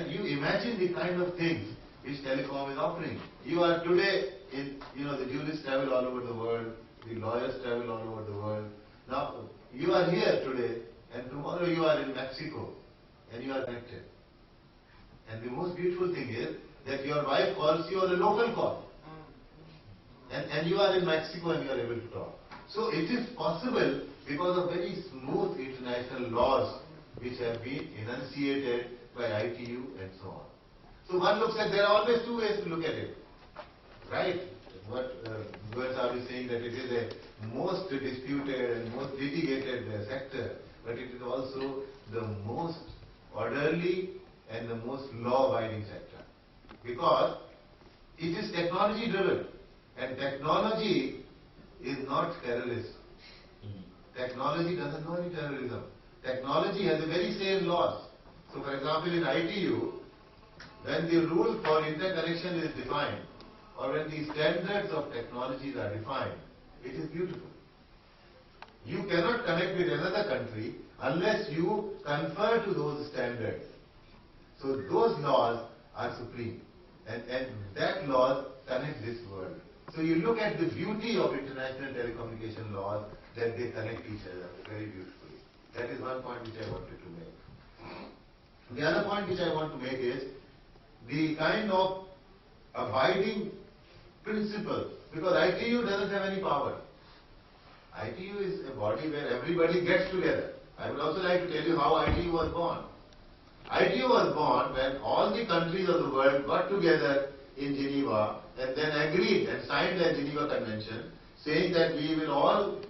And you imagine the kind of things which telecom is offering. You are today in, the jurists travel all over the world, the lawyers travel all over the world. Now, you are here today, and tomorrow you are in Mexico, and you are connected. And the most beautiful thing is that your wife calls you on a local call. And you are in Mexico and you are able to talk. So it is possible because of very smooth international laws which have been enunciated by ITU and so on. So one looks at, there are always two ways to look at it. Right? What Bhawan are saying, that it is a most disputed and most litigated sector, but it is also the most orderly and the most law-abiding sector. Because it is technology-driven, and technology is not terrorism. Technology doesn't know any terrorism. Technology has the very same laws. So for example, in ITU, when the rule for interconnection is defined, or when the standards of technologies are defined, it is beautiful. You cannot connect with another country unless you confer to those standards. So those laws are supreme, and that laws connect this world. So you look at the beauty of international telecommunication laws, that they connect each other very beautifully. That is one point which I wanted to make. The other point which I want to make is the kind of abiding principle, because ITU doesn't have any power. ITU is a body where everybody gets together. I would also like to tell you how ITU was born. ITU was born when all the countries of the world got together in Geneva and then agreed and signed the Geneva Convention, saying that we will all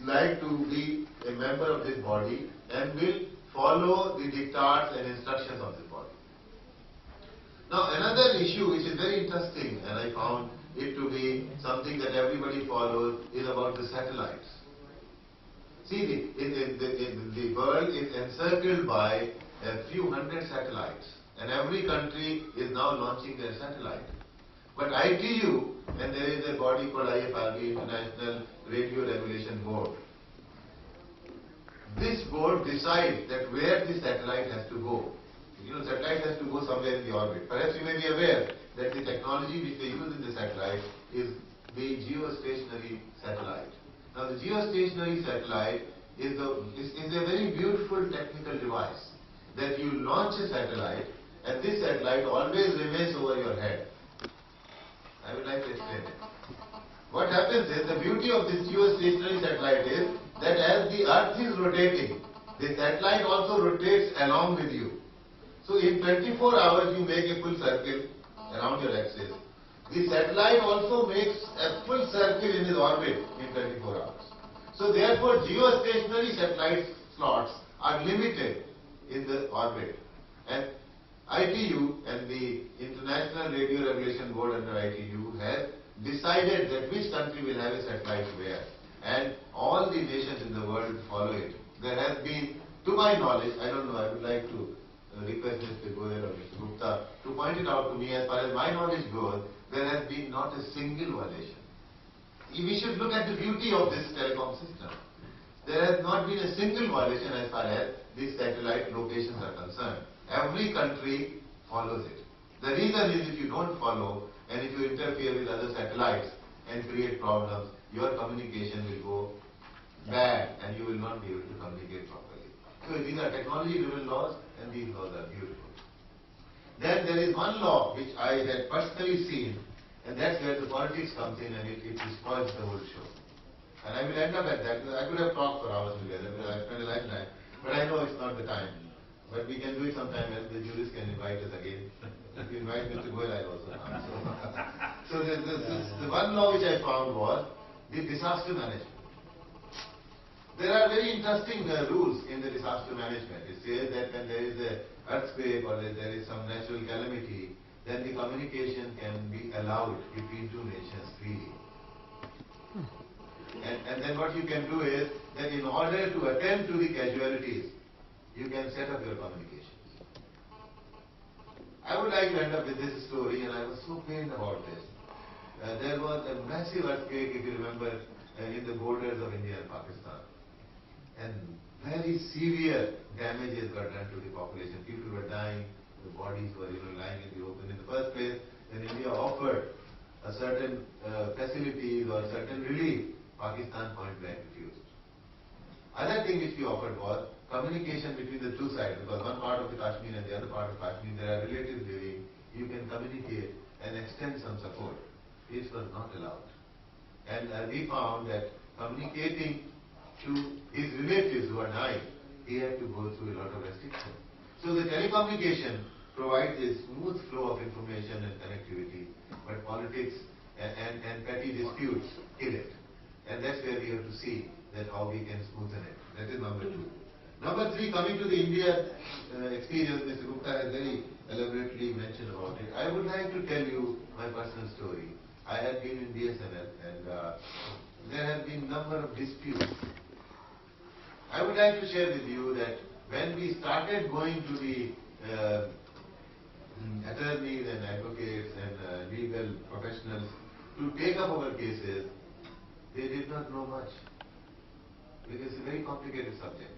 like to be a member of this body and will follow the diktats and instructions of this body. Now another issue which is very interesting, and I found it to be something that everybody follows, is about the satellites. See, the world is encircled by a few hundred satellites, and every country is now launching their satellite. But ITU, and there is a body called IFRB, International Radio Regulation Board. This board decides that where the satellite has to go. Satellite has to go somewhere in the orbit. Perhaps you may be aware that the technology which they use in the satellite is the geostationary satellite. Now the geostationary satellite is a very beautiful technical device that you launch a satellite and this satellite always remains over your head. I would like to explain it. What happens is, the beauty of this geostationary satellite is that as the earth is rotating, the satellite also rotates along with you. So in 24 hours you make a full circle around your axis. The satellite also makes a full circle in its orbit in 24 hours. So therefore geostationary satellite slots are limited in the orbit. And ITU and the International Radio Regulation Board under ITU has decided that which country will have a satellite where, and all the nations in the world follow it. There has been, to my knowledge, I don't know, I would like to request Mr. Goyal or Mr. Gupta to point it out to me. As far as my knowledge goes, there has been not a single violation. We should look at the beauty of this telecom system. There has not been a single violation as far as these satellite locations are concerned. Every country follows it. The reason is, if you don't follow and if you interfere with other satellites and create problems, your communication will go bad and you will not be able to communicate properly. So these are technology-driven laws, and these laws are beautiful. Then there is one law which I had personally seen, and that's where the politics comes in, and it spoils the whole show. And I will end up at that, because I could have talked for hours together, but I spent a lifetime. But I know it's not the time. But we can do it sometime else. The jurists can invite us again. If you invite Mr. Goyal, I also come. So the one law which I found was the disaster management. There are very interesting rules in the disaster management. It says that when there is an earthquake or there is some natural calamity, then the communication can be allowed between two nations freely. And then what you can do is that in order to attend to the casualties, you can set up your communications. I would like to end up with this story, and I was so pained about this. There was a massive earthquake, if you remember, in the borders of India and Pakistan. And very severe damages were done to the population. People were dying, the bodies bodies were lying in the open. In the first place, when India offered a certain facilities or certain relief, Pakistan point blank refused. Other thing which we offered was communication between the two sides, because one part of the Kashmir and the other part of Kashmir, there are relatives living, you can communicate and extend some support. This was not allowed. And we found that communicating to his relatives who are dying, he had to go through a lot of restrictions. So the telecommunication provides a smooth flow of information and connectivity, but politics and petty disputes kill it. And that's where we have to see that how we can smoothen it. That is number two. Number three, coming to the India experience, Mr. Gupta has very elaborately mentioned about it. I would like to tell you my personal story. I had been in BSNL and there have been number of disputes. I would like to share with you that when we started going to the attorneys and advocates and legal professionals to take up our cases, they did not know much, because it's a very complicated subject.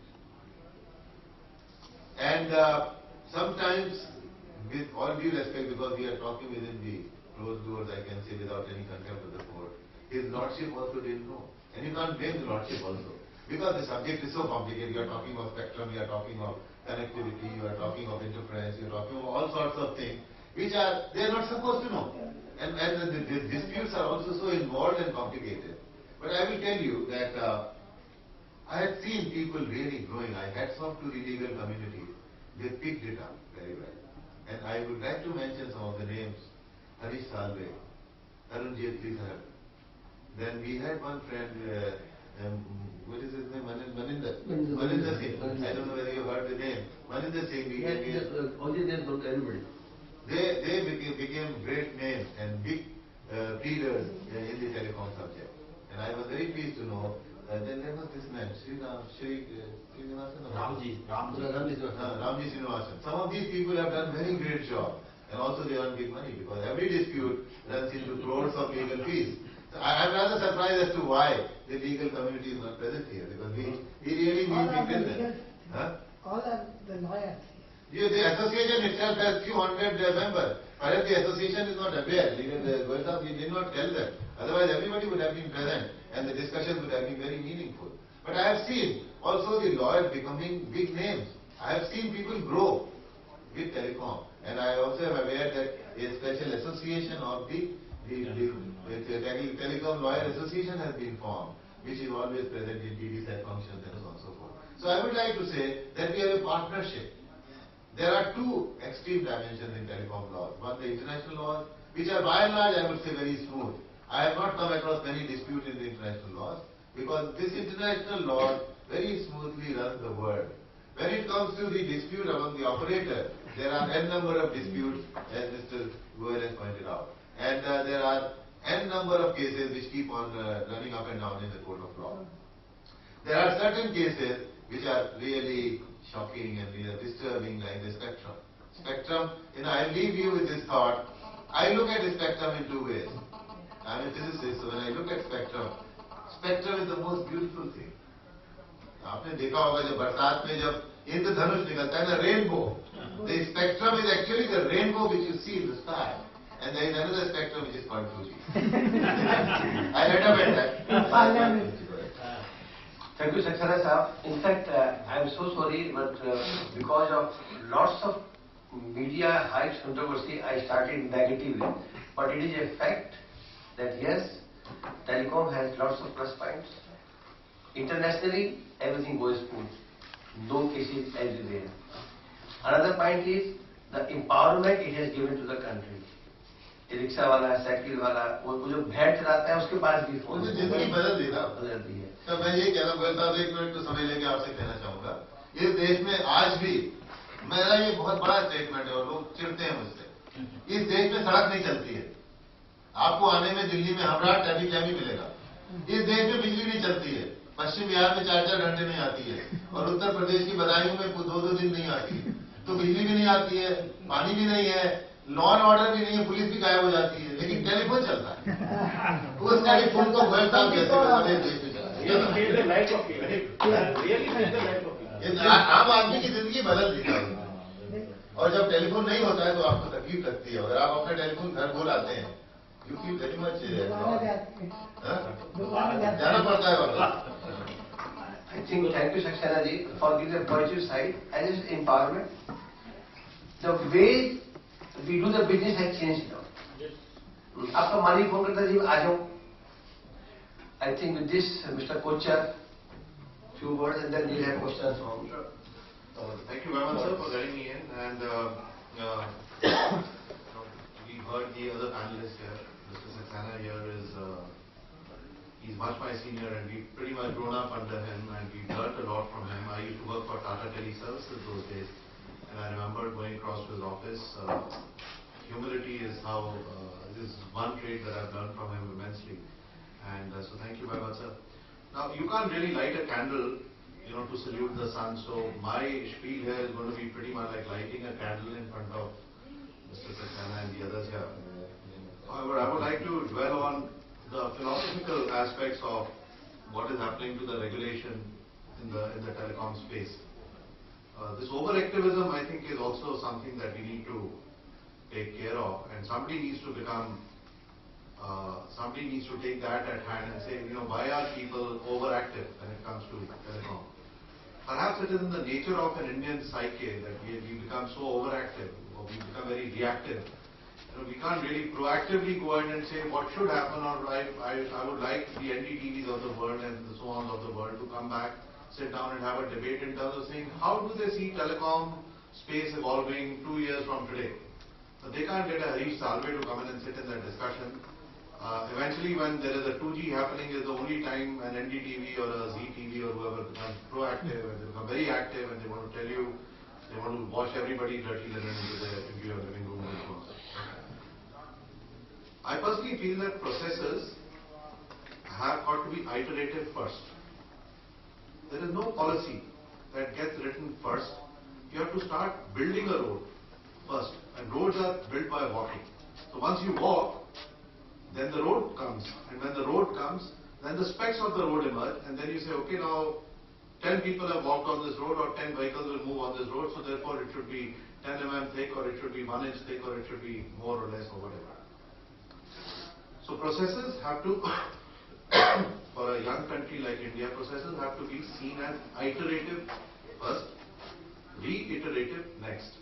And sometimes, with all due respect, because we are talking within the closed doors, I can say without any contempt of the court, his lordship also didn't know. And you can't blame the lordship also, because the subject is so complicated. You are talking of spectrum, you are talking of connectivity, you are talking of interference, you are talking of all sorts of things which they are not supposed to know. And the disputes are also so involved and complicated. But I will tell you that I had seen people really growing. I hats off to the legal community. They picked it up very well. And I would like to mention some of the names. Harish Salve, Arun Jaitley sahab. Then we had one friend, what is his name? Maninder Singh. I don't know whether you heard the name. Maninder Singh. Only names, not everybody. They became great names and big pleaders in the telecom subject. And I was very pleased to know. Then there was this man, Ramji Srinivasan. Some of these people have done very great job, and also they earn big money, because every dispute runs into crores of legal fees. So I am rather surprised as to why the legal community is not present here, because we really need big business. All are the lawyers. Yeah, the association itself has few hundred members. Perhaps the association is not aware. We did not tell them. Otherwise, everybody would have been present and the discussion would have been very meaningful. But I have seen also the lawyers becoming big names. I have seen people grow with telecom. And I also am aware that a special association of the Telecom Lawyer Association has been formed, which is always present in TDSAT functions and so on and so forth. So I would like to say that we have a partnership. There are two extreme dimensions in telecom laws. One, the international laws, which are by and large, I would say, very smooth. I have not come across many disputes in the international laws, because this international law very smoothly runs the world. When it comes to the dispute among the operators, there are n number of disputes, as Mr. Goel has pointed out. And there are n number of cases which keep on running up and down in the court of law. There are certain cases which are really shocking and disturbing, like the spectrum. Spectrum, I leave you with this thought. I look at the spectrum in two ways. I'm a physicist, so when I look at spectrum, spectrum is the most beautiful thing. आपने देखा होगा जब बरसात में जब इंद्रधनुष निकलता है ना, rainbow. The spectrum is actually the rainbow which you see in the sky. And there is another spectrum which is called 2G. I read about that. Thank you, Saksara Saab. In fact, I am so sorry, but because of lots of media hype controversy, I started negatively. But it is a fact that yes, telecom has lots of plus points. Internationally, everything goes smooth. No cases everywhere. Another point is the empowerment it has given to the country. Rickshaw वाला, cycle वाला, वो जो भेड़ चलाता है उसके पास भी phone, जिंदगी बदल दी है। तो मैं ये कहना बोलता हूँ, एक मिनट तो समय लेके आपसे कहना चाहूंगा, इस देश में आज भी, मेरा ये बहुत बड़ा स्टेटमेंट है और लोग चिढ़ते हैं मुझसे, इस देश में सड़क नहीं चलती है। आपको आने में दिल्ली में हमराट ट्रैफिक जैम ही मिलेगा। इस देश में बिजली नहीं चलती है, पश्चिम बिहार में 4-4 घंटे नहीं आती है, और उत्तर प्रदेश की बदायूं में 2-2 दिन नहीं आती है। तो बिजली भी नहीं आती है, पानी भी नहीं है, लॉ एंड ऑर्डर भी नहीं है, पुलिस भी गायब हो जाती है, लेकिन टेलीफोन चलता है। उस टेलीफोन को गोयल साहब कैसे देश में चला, आम आदमी की जिंदगी बदल दी। और जब टेलीफोन नहीं होता है तो आपको तकलीफ लगती है, अगर आप अपना टेलीफोन घर को लाते हैं, यू फील वेरी मच जाना पड़ता है वापस. I think, thank you Saxena ji for giving the positive side as is empowerment. The way we do the business has changed now. आपका मालिक फोन करता है जी आ जाओ. I think with this Mr. Kochar, few words and then we'll have questions from. Thank you very much, sir, for letting me in. And we heard the other panelists here. Mr. Saxena here is he's much my senior, and we've pretty much grown up under him, and we've learned a lot from him. I used to work for Tata Teleservices those days, and I remember going across to his office. Humility is how this is one trait that I've learned from him immensely. And so thank you very much, sir. Now you can't really light a candle, to salute the sun. So my spiel here is going to be pretty much like lighting a candle in front of Mr. Saxena and the others here. However, I would like to dwell on the philosophical aspects of what is happening to the regulation in the telecom space. This overactivism, I think, is also something that we need to take care of, and somebody needs to take that at hand and say, why are people overactive when it comes to telecom? Perhaps it is in the nature of an Indian psyche that we become so overactive, or we become very reactive. We can't really proactively go ahead and say what should happen, or I would like the NDTVs of the world and the so on of the world to come back, sit down and have a debate in terms of saying how do they see telecom space evolving 2 years from today. So they can't get a Harish Salve to come in and sit in that discussion. Eventually, when there is a 2G happening, is the only time an NDTV or a ZTV or whoever becomes proactive, and they become very active, and they want to tell you, they want to wash everybody's dirty linen into your living room and so on. I personally feel that processes have got to be iterative first. There is no policy that gets written first. You have to start building a road first, and roads are built by walking. So once you walk, then the road comes, and when the road comes, then the specs of the road emerge, and then you say, okay, now 10 people have walked on this road, or 10 vehicles will move on this road, so therefore it should be 10 mm thick, or it should be 1 inch thick, or it should be more or less, or whatever. So processes have to, for a young country like India, processes have to be seen as iterative first, reiterative next.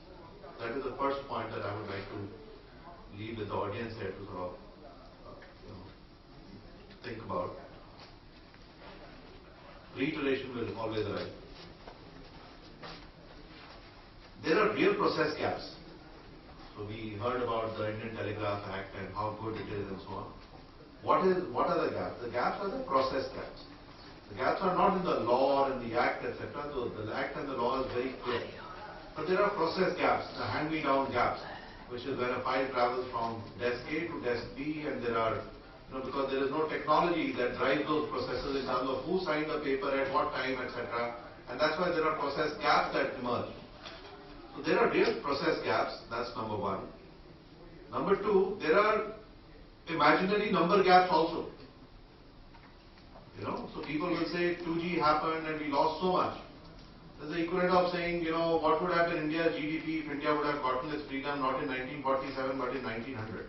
That is the first point that I would like to leave with the audience here to sort of think about. Reiteration will always arrive. There are real process gaps. So we heard about the Indian Telegraph Act and how good it is and so on. What are the gaps? The gaps are the process gaps. The gaps are not in the law or in the act, etc. So the act and the law is very clear. But there are process gaps, the hand-me-down gaps, which is when a file travels from desk A to desk B, and there are, because there is no technology that drives those processes in terms of who signed the paper at what time, etc. And that's why there are process gaps that emerge. So there are real process gaps, that's number one. Number two, there are imaginary number gaps also. So people will say 2G happened and we lost so much. There's the equivalent of saying, what would have been India's GDP if India would have gotten its freedom not in 1947 but in 1900.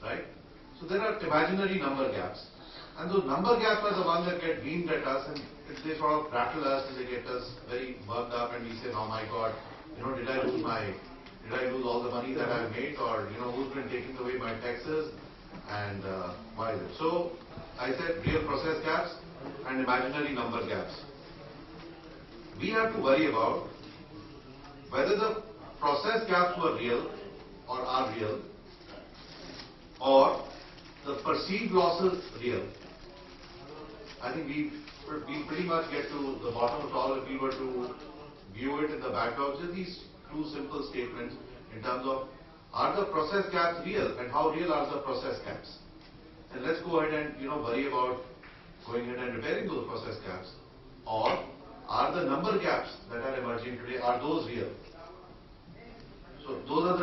Right? So there are imaginary number gaps. And those number gaps are the ones that get beamed at us, and they sort of rattle us and they get us very worked up, and we say, oh my God, did I lose all the money that I've made, or who's been taking away my taxes, and why is it? So I said real process gaps and imaginary number gaps. We have to worry about whether the process gaps were real or are real, or the perceived losses real. I think we pretty much get to the bottom of all if we were to view it in the background. Just these two simple statements in terms of, are the process gaps real, and how real are the process gaps? And let's go ahead and worry about going ahead and repairing those process gaps. Or are the number gaps that are emerging today, are those real? So those are the